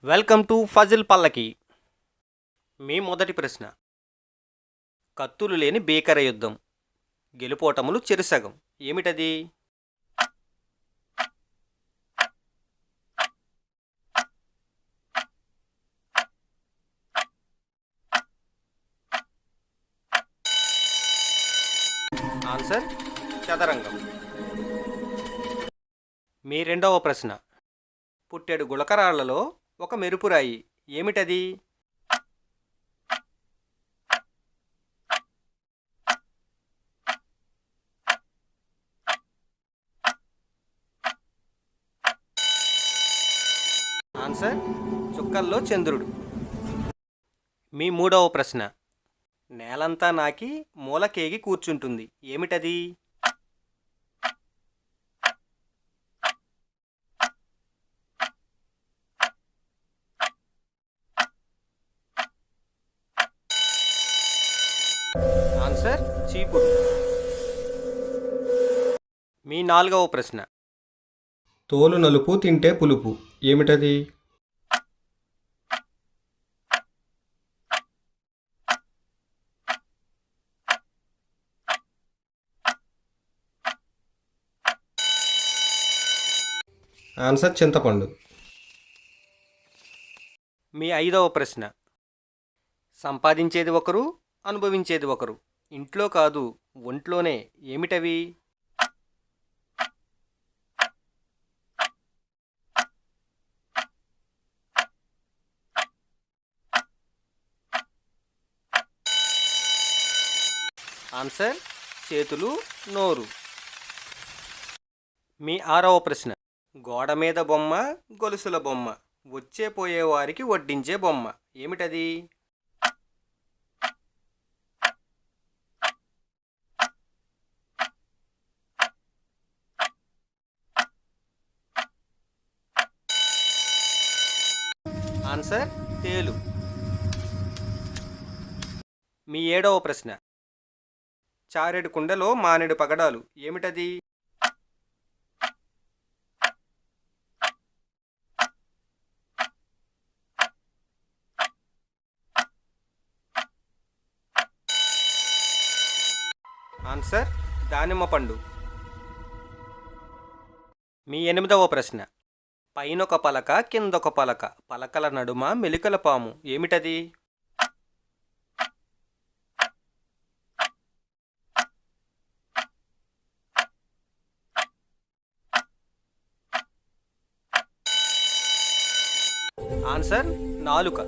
Welcome to Fazil పల్లకి. మీ మొదటి ప్రశ్న, కత్తులు లేని భీకర యుద్ధం, గెలుపోటములు చెరుసగం, ఏమిటది? ఆన్సర్ చదరంగం. మీ రెండవ ప్రశ్న, పుట్టెడు గుళకరాళ్లలో ఒక మెరుపురాయి, ఏమిటది? ఆన్సర్ చుక్కల్లో చంద్రుడు. మీ మూడవ ప్రశ్న, నేలంతా నాకి మూలకేగి కూర్చుంటుంది, ఏమిటది? ఆన్సర్ చీపురు. మీ నాలుగవ ప్రశ్న, తోలు నలుపు తింటే పులుపు, ఏమిటది? ఆన్సర్ చింతపండు. మీ ఐదవ ప్రశ్న, సంపాదించేది ఒకరు, అనుభవించేది ఒకరు, ఇంట్లో కాదు ఒంట్లోనే, ఏమిటవి? ఆన్సర్ చేతులు, నోరు. మీ ఆరవ ప్రశ్న, గోడ మీద బొమ్మ, గొలుసుల బొమ్మ, వచ్చే పోయేవారికి వడ్డించే బొమ్మ, ఏమిటది? ఆన్సర్ తేలు. మీ ఏడవ ప్రశ్న, చారెడు కుండలో మానెడు పగడాలు, ఏమిటది? ఆన్సర్ దానిమ్మ పండు. మీ ఎనిమిదవ ప్రశ్న, పైనొక పలక కిందొక పలక, పలకల నడుమ మెలికల పాము, ఏమిటది? ఆన్సర్ నాలుక.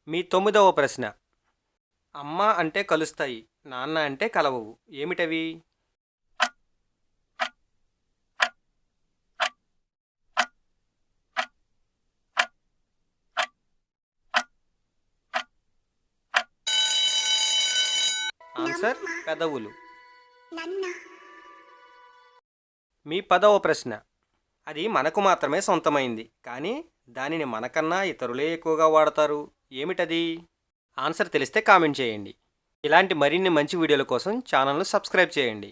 మీ తొమ్మిదవ ప్రశ్న, అమ్మ అంటే కలుస్తాయి, నాన్న అంటే కలవవు, ఏమిటవి? ఆన్సర్ పెదవులు. మీ పదవ ప్రశ్న, అది మనకు మాత్రమే సొంతమైంది, కానీ దానిని మనకన్నా ఇతరులే ఎక్కువగా వాడతారు, ఏమిటది? ఆన్సర్ తెలిస్తే కామెంట్ చేయండి. ఇలాంటి మరిన్ని మంచి వీడియోల కోసం ఛానల్ను సబ్స్క్రైబ్ చేయండి.